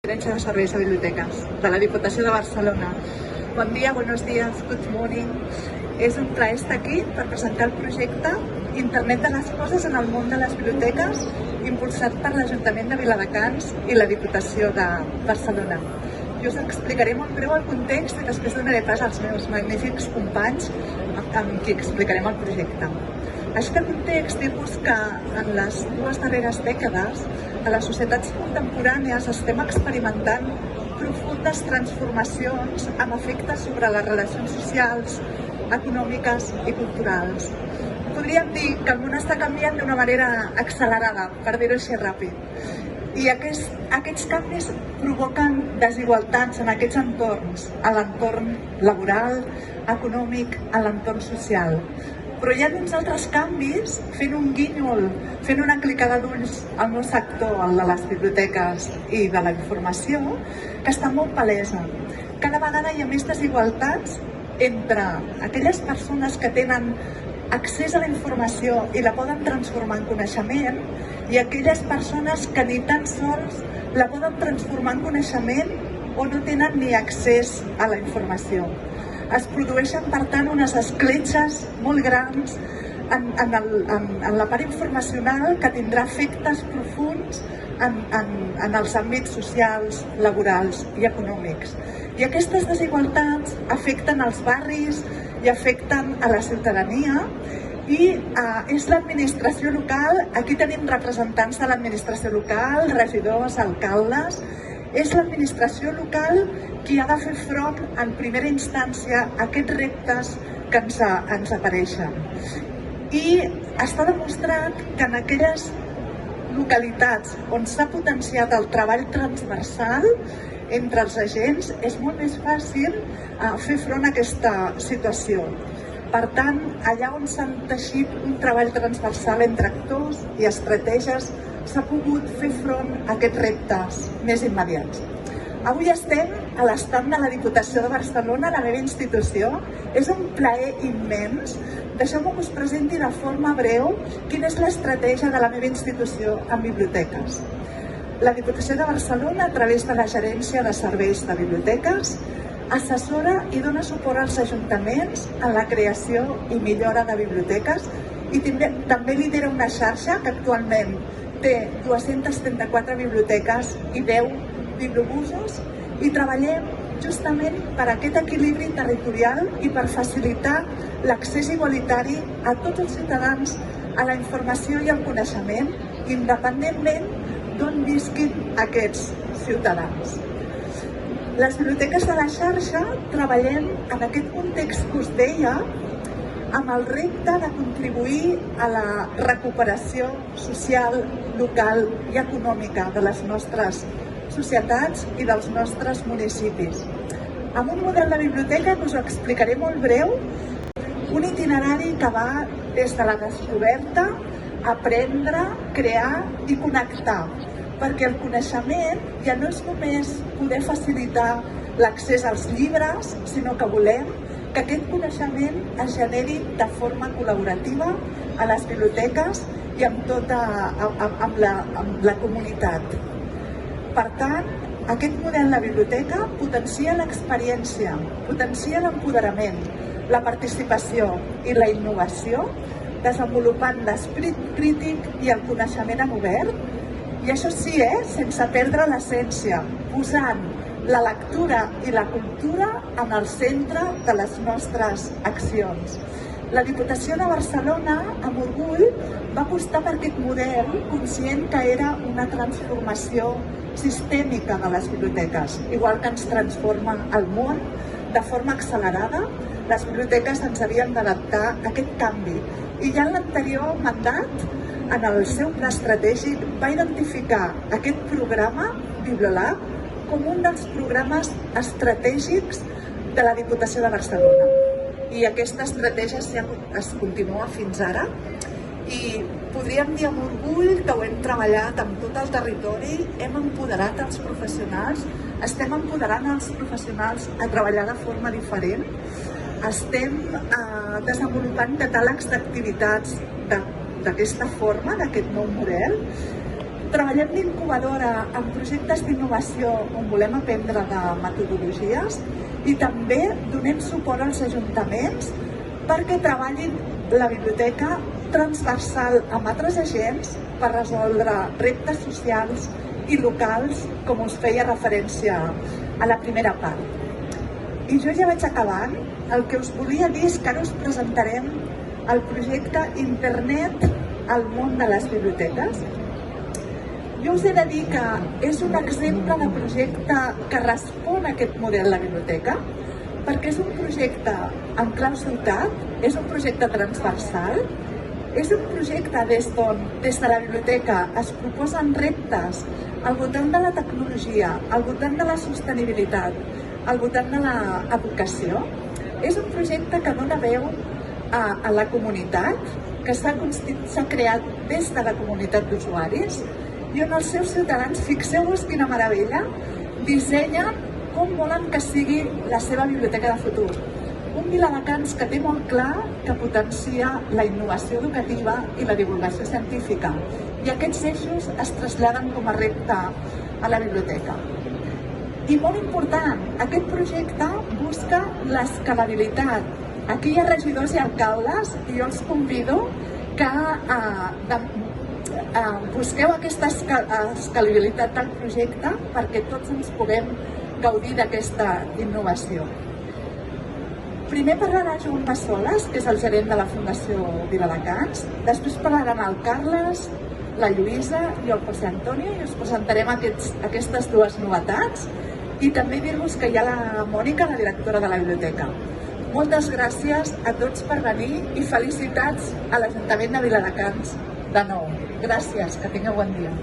Gerència de Serveis de Biblioteques de la Diputació de Barcelona. Bon dia, buenos días, good morning. És un plaer estar aquí per presentar el projecte Internet de les Coses en el món de les biblioteques, impulsat per l'Ajuntament de Viladecans i la Diputació de Barcelona. Jo us explicaré molt breu el context i després donaré pas als meus magnífics companys amb qui explicarem el projecte. Així que context, dir-vos que en les dues darreres dècades a les societats contemporànies estem experimentant profundes transformacions amb efectes sobre les relacions socials, econòmiques i culturals. Podríem dir que el món està canviant d'una manera accelerada, per dir-ho així ràpid. I aquests canvis provoquen desigualtats en aquests entorns, a l'entorn laboral, econòmic, a l'entorn social. Però hi ha uns altres canvis, fent un guinyol, fent una clicada d'ulls al meu sector, el de les biblioteques i de la informació, que està molt palesa. Cada vegada hi ha més desigualtats entre aquelles persones que tenen accés a la informació i la poden transformar en coneixement i aquelles persones que ni tan sols la poden transformar en coneixement o no tenen ni accés a la informació. Es produeixen, per tant, unes escletxes molt grans en la part informacional que tindrà efectes profunds en els àmbits socials, laborals i econòmics. I aquestes desigualtats afecten els barris i afecten a la ciutadania i és l'administració local, aquí tenim representants de l'administració local, regidors, alcaldes, és l'administració local qui ha de fer front en primera instància a aquests reptes que ens apareixen. I està demostrat que en aquelles localitats on s'ha potenciat el treball transversal entre els agents és molt més fàcil fer front a aquesta situació. Per tant, allà on s'ha teixit un treball transversal entre actors i estratègies s'ha pogut fer front a aquests reptes més immediats. Avui estem a l'estand de la Diputació de Barcelona, la meva institució. És un plaer immens. Deixeu-me que us presenti de forma breu quina és l'estratègia de la meva institució en biblioteques. La Diputació de Barcelona, a través de la Gerència de Serveis de Biblioteques, assessora i dona suport als ajuntaments en la creació i millora de biblioteques i també lidera una xarxa que actualment té 234 biblioteques i 10 bibliobusos i treballem justament per aquest equilibri territorial i per facilitar l'accés igualitari a tots els ciutadans a la informació i al coneixement, independentment d'on visquin aquests ciutadans. Les biblioteques de la xarxa treballem en aquest context que us deia amb el repte de contribuir a la recuperació social, local i econòmica de les nostres societats i dels nostres municipis. Amb un model de biblioteca que us ho explicaré molt breu, un itinerari que va des de la descoberta, aprendre, crear i connectar, perquè el coneixement ja no és només poder facilitar l'accés als llibres, sinó que volem que aquest coneixement es generi de forma col·laborativa a les biblioteques i amb la comunitat. Per tant, aquest model de biblioteca potencia l'experiència, potencia l'empoderament, la participació i la innovació, desenvolupant l'esperit crític i el coneixement en obert, i això sí, sense perdre l'essència, posant la lectura i la cultura en el centre de les nostres accions. La Diputació de Barcelona, amb orgull, va apostar per aquest model conscient que era una transformació sistèmica de les biblioteques. Igual que ens transforma el món de forma accelerada, les biblioteques ens havien d'adaptar a aquest canvi. I ja en l'anterior mandat, en el seu pla estratègic, va identificar aquest programa, Bibliolab, com un dels programes estratègics de la Diputació de Barcelona. I aquesta estratègia es continua fins ara i podríem dir amb orgull que ho hem treballat amb tot el territori, hem empoderat els professionals, estem empoderant els professionals a treballar de forma diferent, estem desenvolupant catàlegs d'activitats d'aquesta forma, d'aquest nou model, Treballem d'incubadora en projectes d'innovació on volem aprendre de metodologies i també donem suport als ajuntaments perquè treballin la biblioteca transversal amb altres agents per resoldre reptes socials i locals, com us feia referència a la primera part. I jo ja vaig acabant. El que us volia dir és que ara us presentarem el projecte Internet al món de les biblioteques. Jo us he de dir que és un exemple de projecte que respon a aquest model de biblioteca, perquè és un projecte en clau ciutat, és un projecte transversal, és un projecte des de la biblioteca es proposen reptes al voltant de la tecnologia, al voltant de la sostenibilitat, al voltant de l'educació. És un projecte que dona veu a la comunitat, que s'ha creat des de la comunitat d'usuaris i on els seus ciutadans, fixeu-vos quina meravella, dissenyen com volen que sigui la seva biblioteca de futur. Un Viladecans que té molt clar que potencia la innovació educativa i la divulgació científica, i aquests eixos es traslladen com a repte a la biblioteca. I molt important, aquest projecte busca l'escalabilitat. Aquí hi ha regidors i alcaldes i jo els convido que busqueu aquesta escalabilitat del projecte perquè tots ens puguem gaudir d'aquesta innovació. Primer parlarà Joan Bassoles, que és el gerent de la Fundació Viladecans, després parlaran el Carles, la Lluïsa i el José Antonio i us presentarem aquestes dues novetats i també dir-vos que hi ha la Mònica, la directora de la biblioteca. Moltes gràcies a tots per venir i felicitats a l'Ajuntament de Viladecans de nou. Gràcies, que tingueu bon dia.